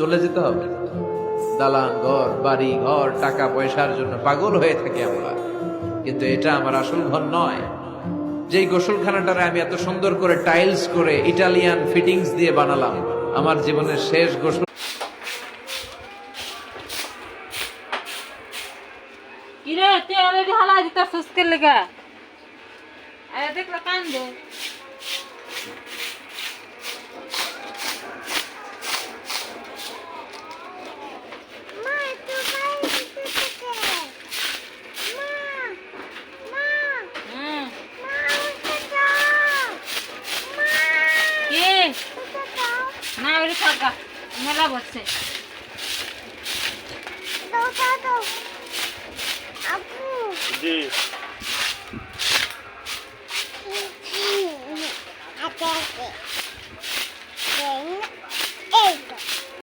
চলে যেতে হবে। দালান ঘর, বাড়ি ঘর, টাকা পয়সার জন্য পাগল হয়ে থাকি আমরা, কিন্তু এটা আমার আসল ঘর নয়। যেই গোসলখানাটারে আমি এত সুন্দর করে টাইলস করে ইটালিয়ান ফিটিংস দিয়ে বানালাম, আমার জীবনের শেষ গোসল। কিরে তুই অলরেডি হালা দিতে সুস্কের লেগা আরে দেখলে কান দে না ওরে থাকা মেলা বসছে জি